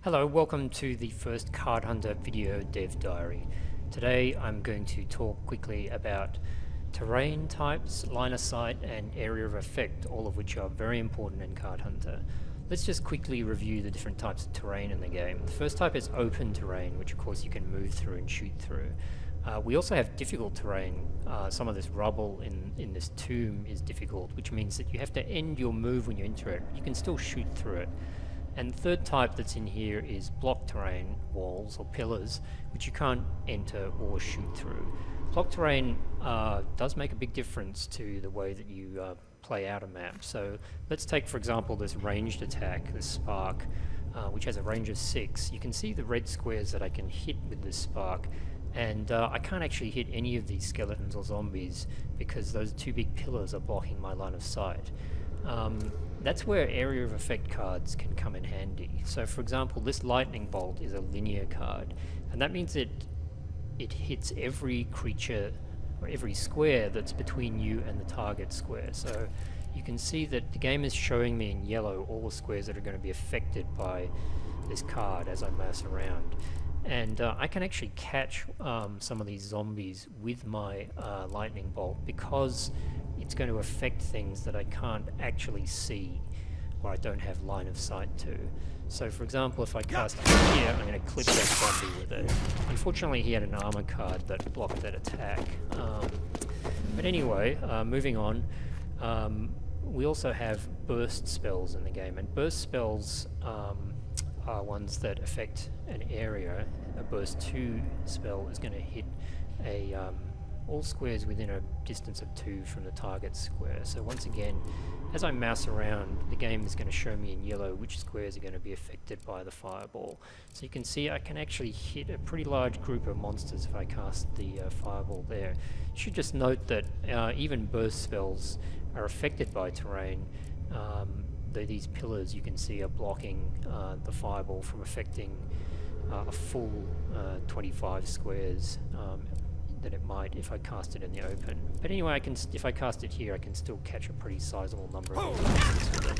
Hello, welcome to the first Card Hunter video dev diary. Today I'm going to talk quickly about terrain types, line of sight and area of effect, all of which are very important in Card Hunter. Let's just quickly review the different types of terrain in the game. The first type is open terrain, which of course you can move through and shoot through. We also have difficult terrain. Some of this rubble in this tomb is difficult, which means that you have to end your move when you enter it. You can still shoot through it. And the third type that's in here is block terrain, walls or pillars, which you can't enter or shoot through. Block terrain does make a big difference to the way that you play out a map. So let's take, for example, this ranged attack, this spark, which has a range of 6. You can see the red squares that I can hit with this spark, and I can't actually hit any of these skeletons or zombies because those two big pillars are blocking my line of sight. That's where area of effect cards can come in handy. So for example, this lightning bolt is a linear card, and that means it hits every creature or every square that's between you and the target square. So you can see that the game is showing me in yellow all the squares that are going to be affected by this card as I mouse around. And I can actually catch some of these zombies with my lightning bolt because it's going to affect things that I can't actually see or I don't have line of sight to. So for example, if I cast it here, I'm going to clip that zombie with it. Unfortunately, he had an armor card that blocked that attack. But anyway, moving on, we also have burst spells in the game, and burst spells are ones that affect an area. A burst 2 spell is going to hit all squares within a distance of 2 from the target square. So once again, as I mouse around, the game is going to show me in yellow which squares are going to be affected by the fireball. So you can see I can actually hit a pretty large group of monsters if I cast the fireball there. You should just note that even burst spells are affected by terrain. These pillars you can see are blocking the fireball from affecting a full 25 squares that it might if I cast it in the open. But anyway, if I cast it here, I can still catch a pretty sizable number of monsters with it.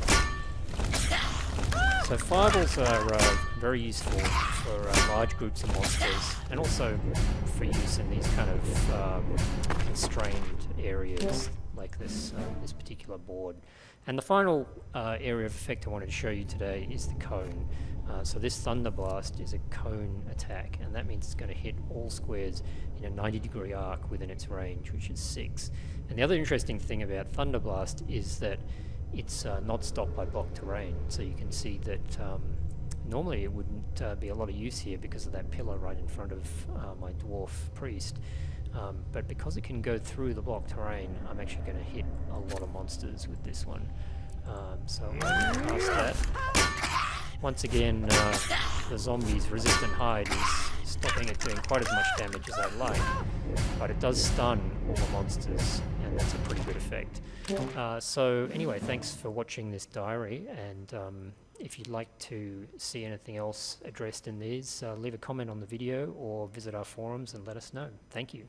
So fireballs are very useful for large groups of monsters, and also for use in these kind of constrained areas like this particular board. And the final area of effect I wanted to show you today is the cone. So this Thunder Blast is a cone attack, and that means it's going to hit all squares in a 90-degree arc within its range, which is 6. And the other interesting thing about Thunder Blast is that it's not stopped by block terrain. So you can see that normally it wouldn't be a lot of use here because of that pillar right in front of my dwarf priest. But because it can go through the block terrain, I'm actually going to hit a lot of monsters with this one. So I'm going to cast that. Once again, the zombie's resistant hide is stopping it doing quite as much damage as I'd like, but it does stun all the monsters, and that's a pretty good effect. So anyway, thanks for watching this diary, and if you'd like to see anything else addressed in these, leave a comment on the video or visit our forums and let us know. Thank you.